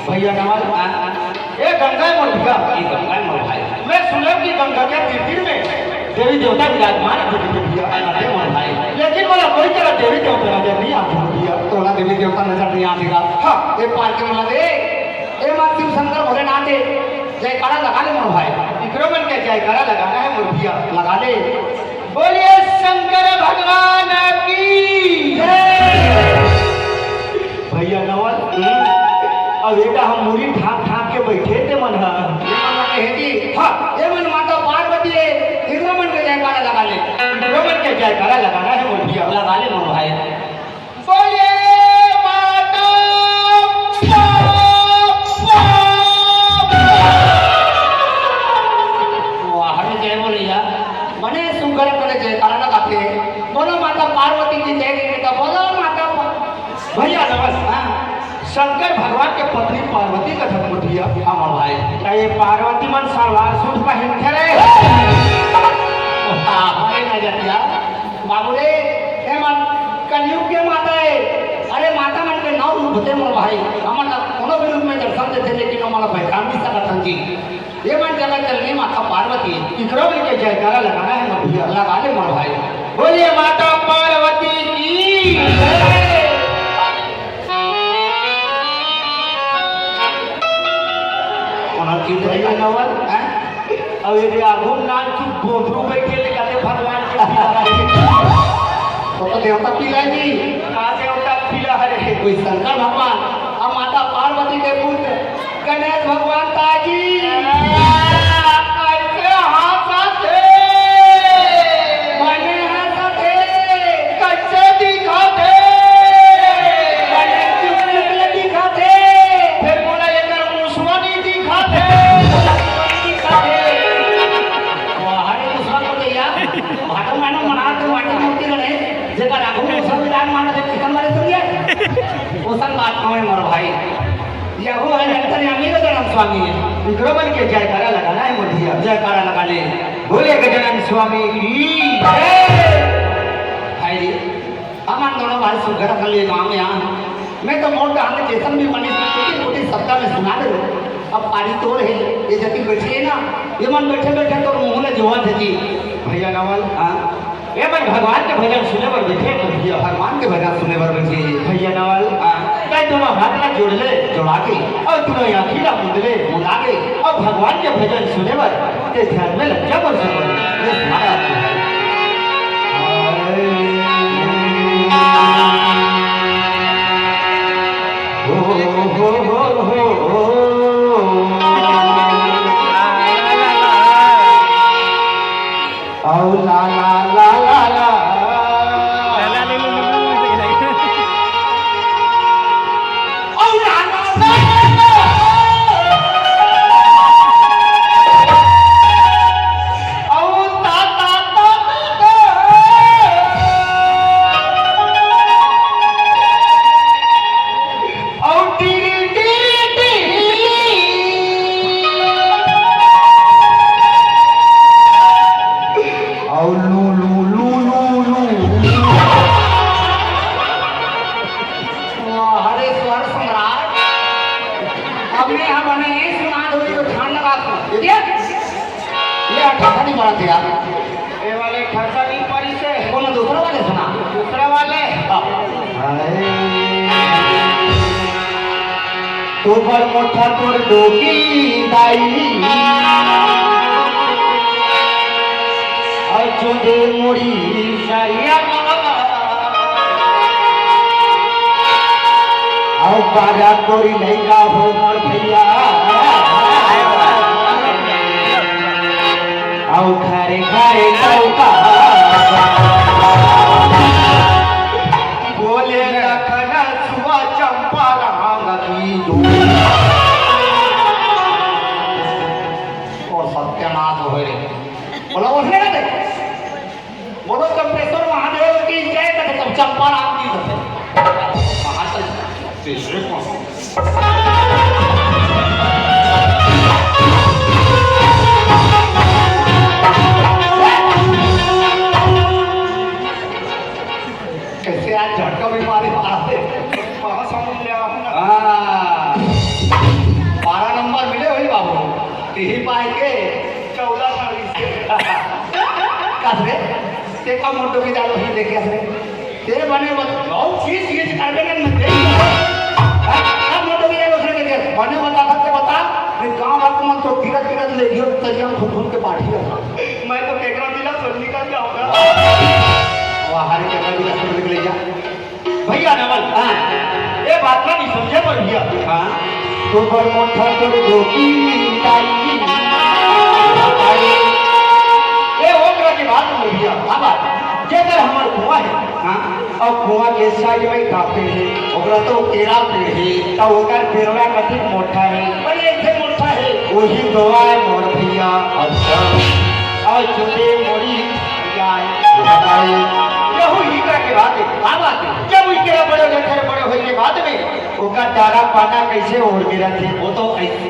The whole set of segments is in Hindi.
भैया नवाज ये गंगा मोल भैया ये गंगा मोल भाई मैं सुना कि गंगा के तीर में देवी देवता विराजमान है भैया अरे मोल भाई लेकिन वाला कोई तरह देवी देवता नजर नहीं आती भैया तोला देवी देवता नजर नहीं आएगा हां ये पार के मला दे ए मां शिव शंकर भोलेनाथ दे जयकारा लगा ले मोल भाई विक्रमन के जयकारा लगाना है मोल भैया लगा ले बोलिए शंकर भगवान की जय भैया नवाज अब बेटा हम मूरी ठाक ठाक के बैठे थे मन ये मन माता पार्वती है विक्रमन के जयकारा लगा ले विक्रमन के जयकारा लगाना है मोल भैया लगा ले मोल भाई बोलिए माता हरे जय बोलिया मने सुंदर करे जयकारा लगाते बोलो माता पार्वती की जय तो बोलो माता भैया नमस्कार शंकर भगवान के पत्नी पार्वती का जन्म दिया हमार भाई ये पार्वती मन सलवार सूट पहन के रे हां नजर दिया बाबू रे हे मन कलयुग के माता है अरे माता मन के नौ रूप होते मोर भाई हमन कोनो भी रूप में दर्शन देते लेकिन हमारा पहचान नहीं सकत जी ये मन जगह चलनी माता पार्वती विक्रम के जयकारा लगाना है भैया लगा ले मोर भाई बोलिए माता पार्वती की नवल अब ये आगू नाच चुप बोधरू बैठे ले कहते भगवान के तो देवता पीला जी कहाँ देवता पीला है कोई शंकर भगवान अब माता पार्वती के पुत्र गणेश भगवान ताजी कैसे हंसते बने हंसते कैसे दिखाते दिखाते फिर बोला ये मुसवानी दिखाते भाई यहो है अंतर्यामी का जन्म स्वामी है विक्रमन के जयकारा लगाना है मोदिया जयकारा लगा ले बोले गजानन स्वामी की भाई हमारे दोनों भाई सुगर कर लिए गाँव में यहाँ मैं तो मोट का स्टेशन भी बनी छोटी सप्ताह में सुना दे अब पारी तोड़ है ये जति बैठी है ना ये मन बैठे बैठे तो मुँह में जोआ थे जी भैया नवल हाँ ये भाई भगवान के भजन सुने पर बैठे तो भैया भगवान के भजन सुने पर बैठे भैया नवल कई दोनों हाथ ना जोड़ ले जोड़ा के और दोनों आँखी ना मुंद ले मुला के और भगवान के भजन सुने पर ये ध्यान में लग जा पर ये ठंडा नहीं पड़ा थे यार, ये वाले ठंडा नहीं पड़ी से कौन दूसरा वाले सुना, दूसरा वाले तो पर मोठा तोर डोकी दाई और जो दे मोड़ी सारिया और बाजा कोरी लहंगा हो मोर भैया और खारे खारे चौका बोले लखना सुबह चंपा रंग की दो और सत्यनाश हो रे बोला उठने ना दे बोलो चंपेश्वर महादेव की जय करके तब चंपा राम की दे महाशय तीसरे कैसे आज झटका भी मारे मारते कहाँ समझ लिया 12 नंबर मिले वही बाबू यही पाए के 14 कसरे ते का मोटो की डालो ही देखे असरे तेरे बने बहुत चीज चीज करबे ना मत दे अब मोटो की डालो उसने देखे बने बता मैं गांव वालों मन तो धीरज ले गयो तरिया घूम के पाठी रहा मैं तो केकरा मिला सोनी का जाऊंगा बाहर के कभी रास्ते में निकल जा भैया नवल हां ये बात ना नहीं समझे पर भैया हां तो पर मोठा तो डोकी दाई ये ओकरा की बात में भैया हां बात जेकर हमर कुआं है हां और कुआं के साइड में काफे है ओकरा तो केरा पे है तो ओकर पेड़वा कति मोठा है पर ऐसे मोठा है वही दोआ है मोर भैया अच्छा और छोटे मोरी जाए यहू ही के बात है का बात है जब उसके बड़े लेकर बड़े होए के बाद में ओका दारा पाना कैसे ओढ़ के रखे वो तो ऐसे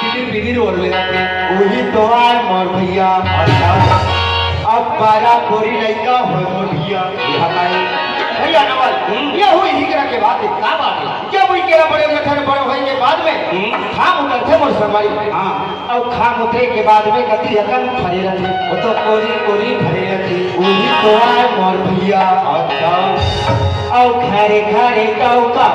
बिदिर बिदिर ओढ़ ले रखे वही तो है मोर भैया अब 12 कोरी लड़का हो मोर भैया भैया नवल यहू ही के बात है का बात है जब उसके बड़े लेकर बड़े होए के बाद में खाम उतरते मोर सरवारी हां और खाम उतरे के बाद में कति अकन खड़े रहे वो तो कोरी खड़े रहे वही तो है मोर भैया अच्छा और खारे खारे चौका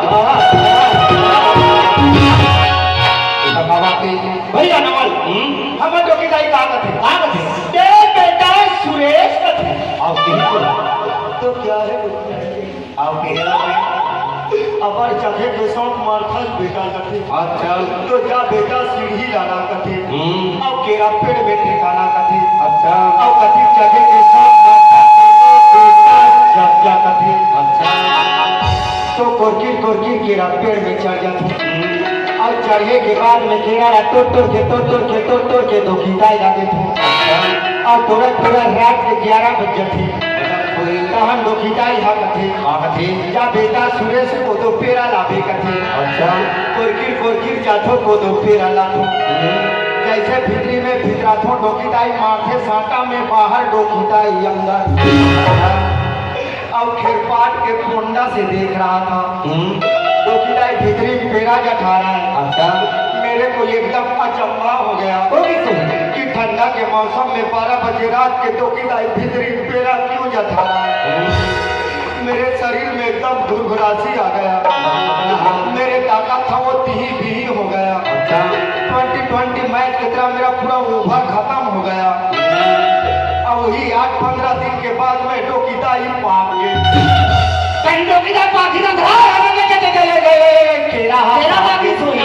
बाबा के भैया नवल हम जो की दाई का थे ते बेटा सुरेश का थे आप तो क्या है आप केरला में अबर चढ़े के साथ मारखस बेटा कथे अच्छा तो जा बेटा सीढ़ी लाना कथे अब केरा पेड़ में ठिकाना कथे अच्छा अब कथी चढ़े के साथ बेटा जब कथे अच्छा तो कोरकी केरा पेड़ में चढ़ जाते और चढ़े के बाद में केरा तोड़ के दो खिंचाई जाते थे और थोड़ा रात के 11 बजे थे तहन दो खिंचाई हा कथे या बेटा सुरेश को दो पेरा लावे कथे अच्छा कोरकी जाथो को दो पेरा लाथो जैसे भितरी में भितराथो डोकीटाई माथे साटा में बाहर डोकीटाई अंदर अब खेरपाट के कोंडा से देख रहा था डोकीटाई भितरी पेरा जठा रहा है अच्छा मेरे को एकदम अचंभा हो गया कि ठंडा के मौसम में 12 बजे रात के डोकीटाई भितरी पेरा क्यों जठा रहा है मेरे शरीर में एकदम दुर्घरासी आ गया मेरे काका था वो तीही हो गया अच्छा 2020 मैच की तरह मेरा पूरा ओवर खत्म हो गया अब वही 8-15 दिन के बाद में डोकीटाई पाप गए डोकीटाई पाखी ना तेरा बाकी सोई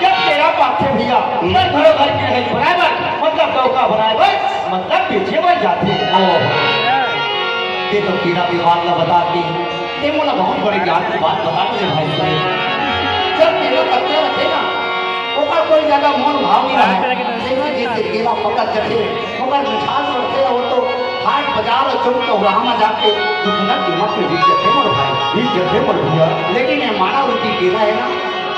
जब तेरा पाखे भैया मैं घरों घर के है बराबर मतलब डोका बराबर मतलब पीछे बढ़ जाते ये तो कीड़ा विवाद ना बता दी ये मोला बहुत बड़ी ज्ञान की बात बता मुझे भाई साहब जब तेरा कच्चा रखे ना ओकर कोई ज्यादा मन भाव नहीं रहा जैसे केला पकड़ चढ़े ओकर मिठास रखे वो तो हाट बाजार और चौक तो वहाँ में जाके दुकान कीमत में बीच जथे मोर भाई बीच जथे मोर भैया लेकिन ये माना उनकी केला है ना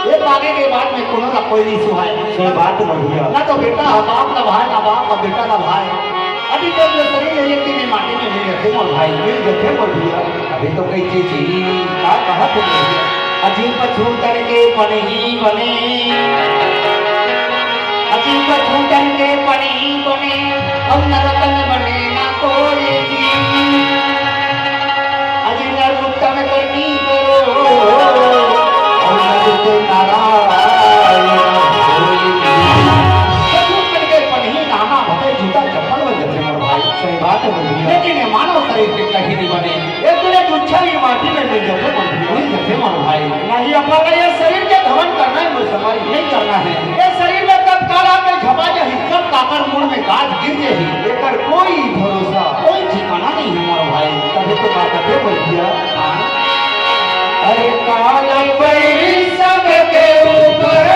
ये आगे के बाद में कोनो ना कोई नहीं सुहाए सही बात मोर भैया ना तो बेटा बाप ना भाई ना बाप का बेटा ना भाई अभी जब ये शरीर है कि मैं माटी में नहीं रखे मोर भाई मिल जथे मोर भैया अभी तो कई चीज का कहा थे अजीब पछू करके बने ही बने अजी को छूटन के परी बने अब नरतन बने ना कोई जी अजी न रुतन करनी करो और न रुते नारायण छूटन के परी नामा भटे जूता चप्पल बन जाते मोर भाई सही बात है बंधुआ लेकिन ये मानव शरीर के कहीं नहीं बने एक दिन गुच्छा ही माटी में मिल जाते बंधुआ नहीं जाते मोर भाई नहीं अपना ये शरीर के धवन करना है मुसलमान नहीं करना है ये शरीर में तब काला में झपा जाही कब काकर मुड़ में गाज गिर जाही लेकर कोई भरोसा कोई ठिकाना नहीं है मोर भाई तभी तो बात है बंधुआ अरे काला पैरी सब के ऊपर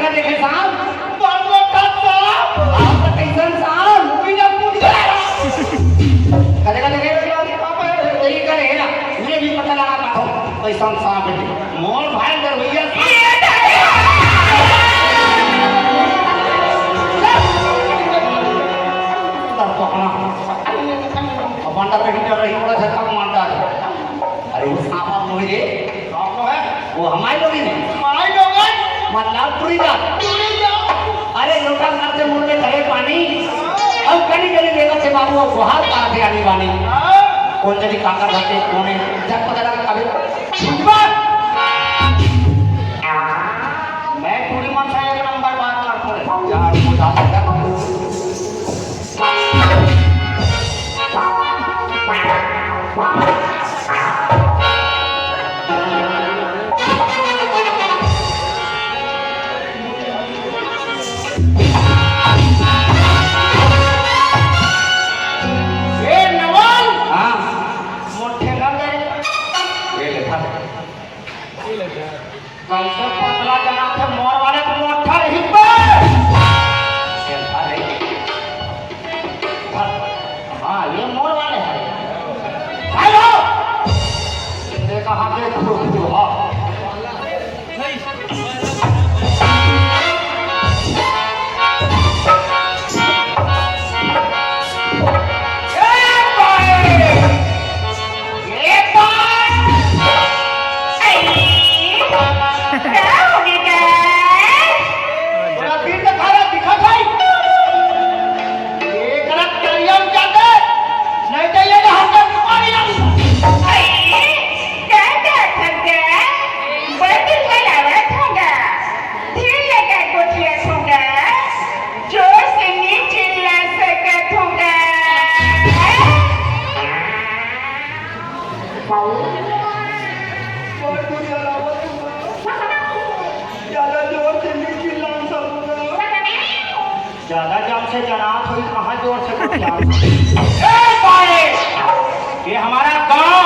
का देखे साहब बड़ मोटा सांप आपका कैसन साहब बिना पूछ कदे का देखे यही करे ना मैं भी पता लगा पाता हूँ कैसन साहब है मोर भाई दरभैया तर पकड़ा बंदा पे ही डर रही बड़ा झटका मारता है अरे वो सांप आप लोग रे कौन है वो हमारे लोग ही ने माई लोग मतलब अरे लोटा मारते मुंह में धरे पानी अब कनी कनी देखो से बाबू वो बहुत पार से आनी बानी कौन जनी काका धरते कौन है जब पता लगा कभी मैं पूरी मन से एक नंबर बात करता हूँ यार वो जा सकता ए नवाल हाँ मोठे ना ले ये लेखा कैसे पतला जना थे मोर वाले को मोठा ही पे ये लेखा है हाँ ये मोर वाले हैं हेलो ये कहाँ के खुद हाँ ज्यादा जम से जनात हुई कहाँ जोर से ये हमारा गांव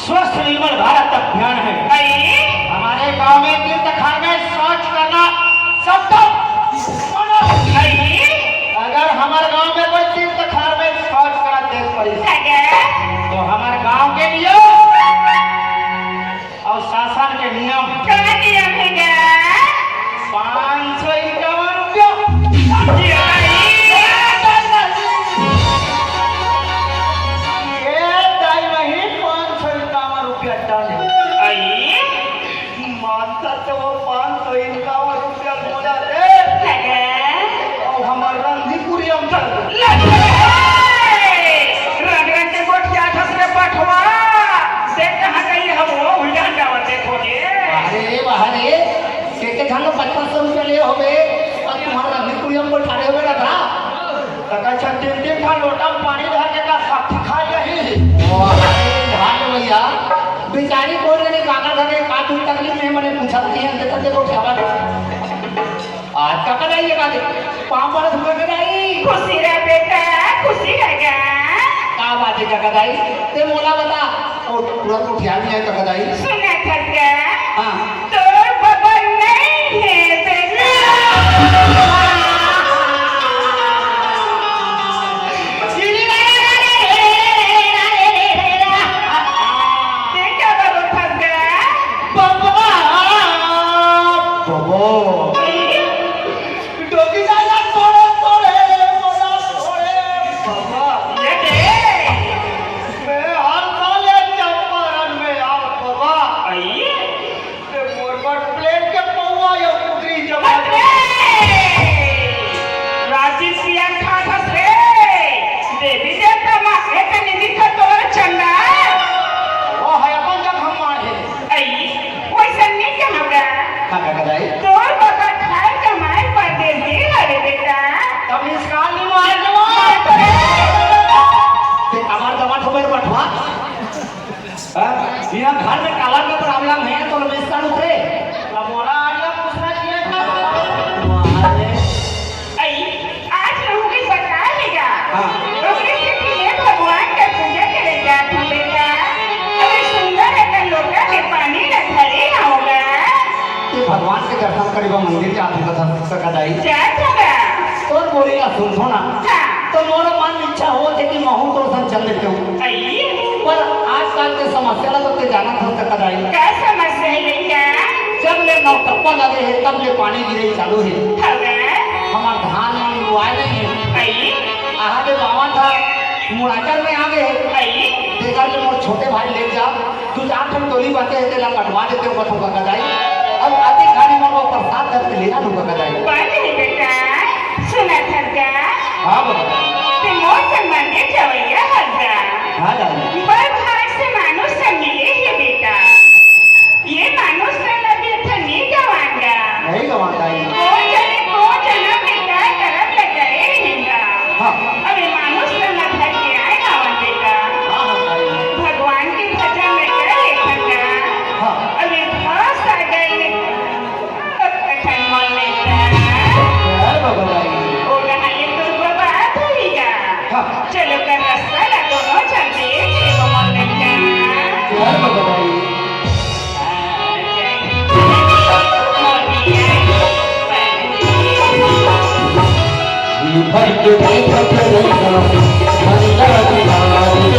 स्वस्थ निर्मल भारत अभियान है हमारे गांव में तीर्थखार में शौच करना सब अगर हमारे गांव में कोई तीर्थखार में शौच करा देख पड़ी तो हमारे गांव के लिए और शासन के नियम 551 रुपया मानता तो वो 551 रुपया बोला दे और हमारे रंधीपुरी हम अरे बाहर के खानो 5500 रुपया ले होबे और तुम्हारा निकुरी हमको ठाड़े होबे ना था तका छत्तीस दिन का लोटा में पानी भर के का साथी खा रही ओ अरे धान भैया बेचारी कोई ने काका धरे का तू तकलीफ में मैंने पूछा नहीं है तो देखो क्या बात है आज काका जाइए का दे 5 रुपए में नहीं खुशी रे बेटा खुशी रहेगा का बात है काका दाई ते मोला बता और पूरा को ध्यान नहीं है काका दाई सुना खसगा हां तो बबन नहीं है बेटा देखा बबन खसगा बाबा बाबो डोकी जाना थोड़े थोड़े मोला थोड़े बाबा ये दे मैं हर साल एक चंपारण में आओ बाबा आई ते भगवान के दर्शन करीब मंदिर के आदमी का सका जाई क्या जगह तो बोलेगा सुन ना हाँ तो मोरो मन इच्छा हो थे कि महू तो सन चल लेते हूँ आई पर आजकल के समस्या ला तो जाना था सका जाई क्या समस्या है भैया जब ले नौटप्पा लगे है तब ले पानी गिरे चालू है हवे हमार धान में रुआए नहीं है आई आहा के बावन था मुराकर में आ गए आई देखा कि मोर छोटे भाई ले जा तू जा तुम टोली बातें है तेला कटवा देते हो बतूंगा कदाई अब आधी खाली मोर को प्रसाद करके ले जा दूंगा कदाई कौन है बेटा सुना था क्या हाँ बाबा ते मोर संबंधी जवैया हल्का हाँ दादी पर भाग से मानुष से मिले है बेटा ये मानुष न लगे था नहीं गवांगा नहीं गवाता है को जना बेटा करब लगाए रहेगा हाँ अबे मानुष न लगा के आए गावन बेटा हाँ हाँ दादी भगवान के भजन में कर लेखंगा हाँ अबे भास आ गए अब कठन मन लेता जय बाबा दादी ओ रहा तो बात होईगा हाँ चलो कर रास्ता ला दोनों चलते एगो मन लेता जय बाबा दादी भर के देखत रहिया हरिया दिवारी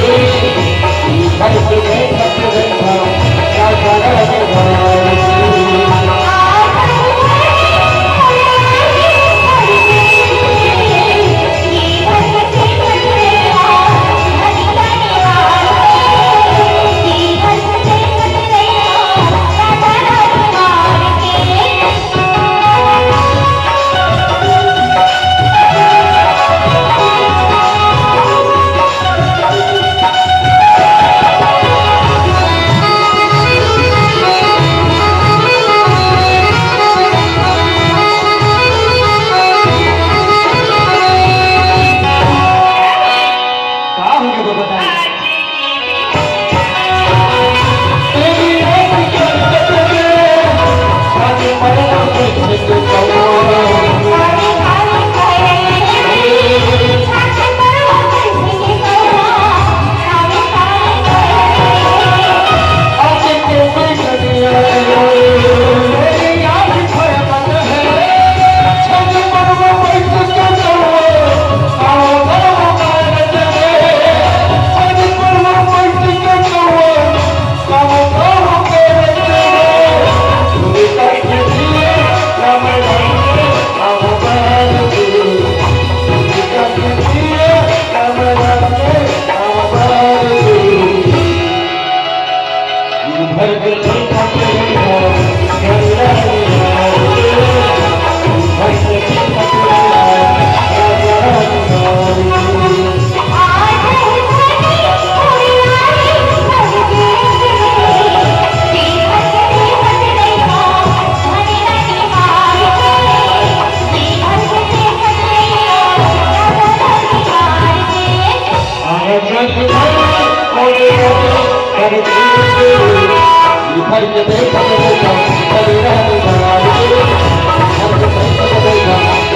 भर के देखत रहिया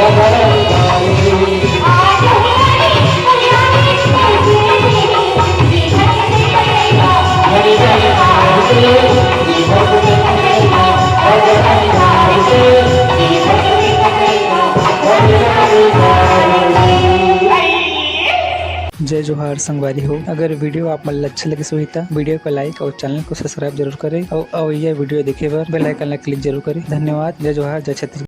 राजा दिवारी जय जोहार संगवारी हो। अगर वीडियो आप मन अच्छा लगे सोही ता वीडियो को लाइक और चैनल को सब्सक्राइब जरूर करें और यह वीडियो देखे बर बेल आइकन ला क्लिक जरूर करें। धन्यवाद। जय जोहार, जय छत्तीसगढ़।